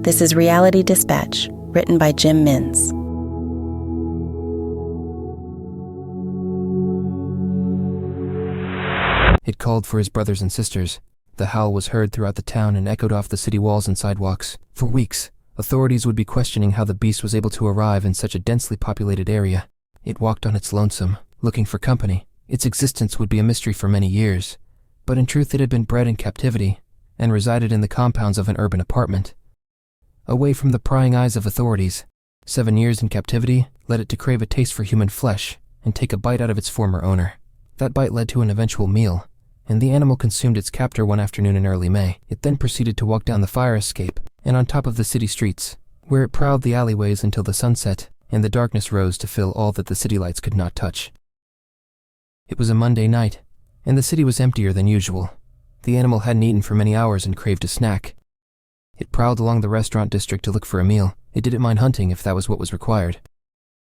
This is Reality Dispatch, written by Jim Mins. It called for his brothers and sisters. The howl was heard throughout the town and echoed off the city walls and sidewalks. For weeks, authorities would be questioning how the beast was able to arrive in such a densely populated area. It walked on its lonesome, looking for company. Its existence would be a mystery for many years, but in truth it had been bred in captivity and resided in the compounds of an urban apartment. Away from the prying eyes of authorities, 7 years in captivity led it to crave a taste for human flesh and take a bite out of its former owner. That bite led to an eventual meal, and the animal consumed its captor one afternoon in early May. It then proceeded to walk down the fire escape and on top of the city streets, where it prowled the alleyways until the sun set and the darkness rose to fill all that the city lights could not touch. It was a Monday night, and the city was emptier than usual. The animal hadn't eaten for many hours and craved a snack. It prowled along the restaurant district to look for a meal. It didn't mind hunting if that was what was required.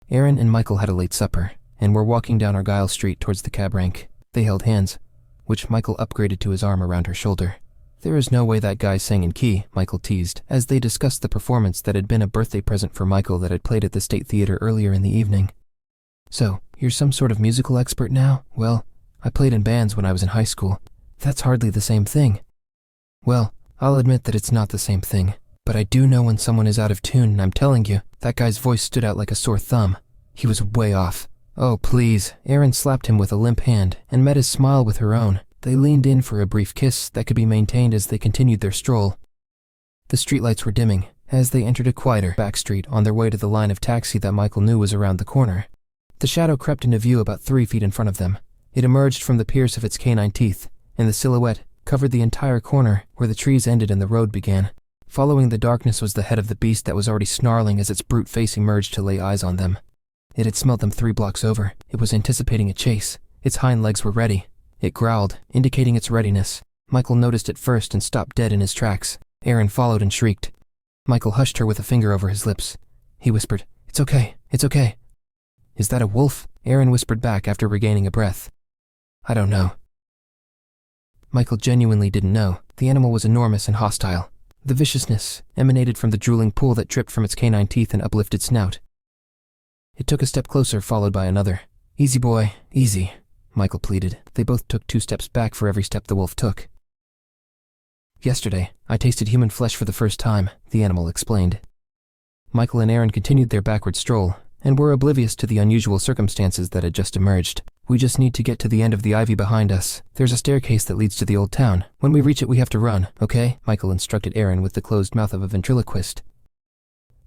Erin and Michael had a late supper, and were walking down Argyle Street towards the cab rank. They held hands, which Michael upgraded to his arm around her shoulder. "There is no way that guy sang in key," Michael teased, as they discussed the performance that had been a birthday present for Michael that had played at the State Theater earlier in the evening. "So, you're some sort of musical expert now?" "Well, I played in bands when I was in high school." "That's hardly the same thing." "Well, I'll admit that it's not the same thing, but I do know when someone is out of tune, and I'm telling you, that guy's voice stood out like a sore thumb. He was way off." "Oh, please." Erin slapped him with a limp hand and met his smile with her own. They leaned in for a brief kiss that could be maintained as they continued their stroll. The streetlights were dimming as they entered a quieter back street on their way to the line of taxi that Michael knew was around the corner. The shadow crept into view about 3 feet in front of them. It emerged from the pierce of its canine teeth, and the silhouette covered the entire corner where the trees ended and the road began. Following the darkness was the head of the beast that was already snarling as its brute face emerged to lay eyes on them. It had smelled them 3 blocks over. It was anticipating a chase. Its hind legs were ready. It growled, indicating its readiness. Michael noticed it first and stopped dead in his tracks. Erin followed and shrieked. Michael hushed her with a finger over his lips. He whispered, "It's okay, it's okay." "Is that a wolf?" Erin whispered back after regaining a breath. "I don't know." Michael genuinely didn't know. The animal was enormous and hostile. The viciousness emanated from the drooling pool that dripped from its canine teeth and uplifted snout. It took a step closer, followed by another. "Easy, boy, easy," Michael pleaded. They both took 2 steps back for every step the wolf took. "Yesterday, I tasted human flesh for the first time," the animal explained. Michael and Erin continued their backward stroll, and were oblivious to the unusual circumstances that had just emerged. "We just need to get to the end of the ivy behind us. There's a staircase that leads to the old town. When we reach it, we have to run, okay?" Michael instructed Erin with the closed mouth of a ventriloquist.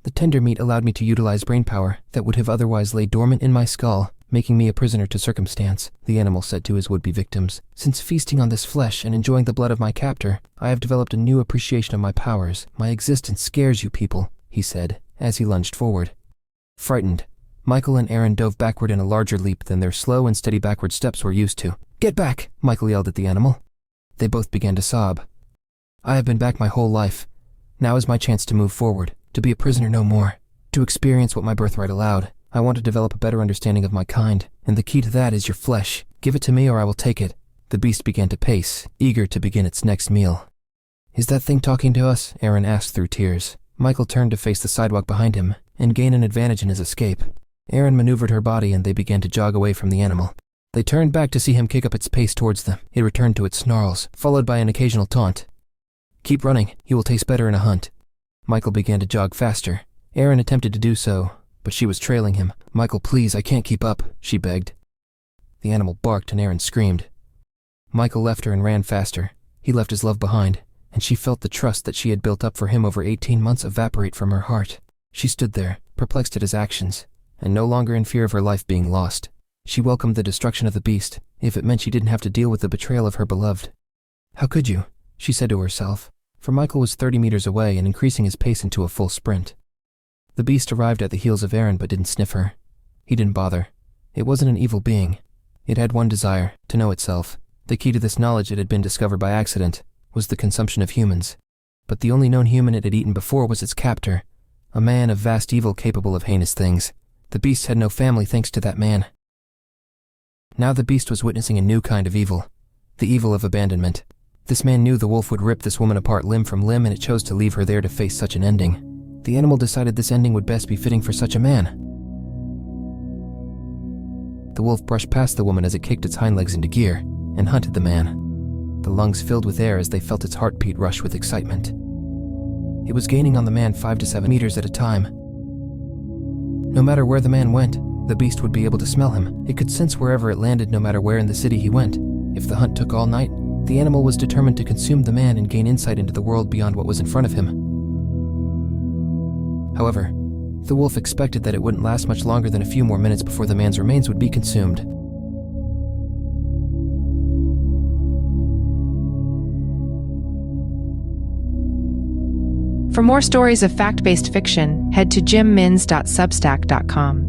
"The tender meat allowed me to utilize brain power that would have otherwise laid dormant in my skull, making me a prisoner to circumstance," the animal said to his would-be victims. "Since feasting on this flesh and enjoying the blood of my captor, I have developed a new appreciation of my powers. My existence scares you people," he said, as he lunged forward. Frightened, Michael and Erin dove backward in a larger leap than their slow and steady backward steps were used to. "Get back!" Michael yelled at the animal. They both began to sob. "I have been back my whole life. Now is my chance to move forward, to be a prisoner no more, to experience what my birthright allowed. I want to develop a better understanding of my kind, and the key to that is your flesh. Give it to me or I will take it." The beast began to pace, eager to begin its next meal. "Is that thing talking to us?" Erin asked through tears. Michael turned to face the sidewalk behind him and gain an advantage in his escape. Erin maneuvered her body and they began to jog away from the animal. They turned back to see him kick up its pace towards them. It returned to its snarls, followed by an occasional taunt. "Keep running, you will taste better in a hunt." Michael began to jog faster. Erin attempted to do so, but she was trailing him. "Michael, please, I can't keep up," she begged. The animal barked and Erin screamed. Michael left her and ran faster. He left his love behind, and she felt the trust that she had built up for him over 18 months evaporate from her heart. She stood there, perplexed at his actions, and no longer in fear of her life being lost. She welcomed the destruction of the beast, if it meant she didn't have to deal with the betrayal of her beloved. "How could you?" she said to herself, for Michael was 30 meters away and increasing his pace into a full sprint. The beast arrived at the heels of Erin but didn't sniff her. He didn't bother. It wasn't an evil being. It had one desire, to know itself. The key to this knowledge, it had been discovered by accident, was the consumption of humans. But the only known human it had eaten before was its captor, a man of vast evil capable of heinous things. The beast had no family thanks to that man. Now the beast was witnessing a new kind of evil, the evil of abandonment. This man knew the wolf would rip this woman apart limb from limb, and it chose to leave her there to face such an ending. The animal decided this ending would best be fitting for such a man. The wolf brushed past the woman as it kicked its hind legs into gear and hunted the man. The lungs filled with air as they felt its heartbeat rush with excitement. It was gaining on the man 5 to 7 meters at a time. No matter where the man went, the beast would be able to smell him. It could sense wherever it landed, no matter where in the city he went. If the hunt took all night, the animal was determined to consume the man and gain insight into the world beyond what was in front of him. However, the wolf expected that it wouldn't last much longer than a few more minutes before the man's remains would be consumed. For more stories of fact-based fiction, head to jimmins.substack.com.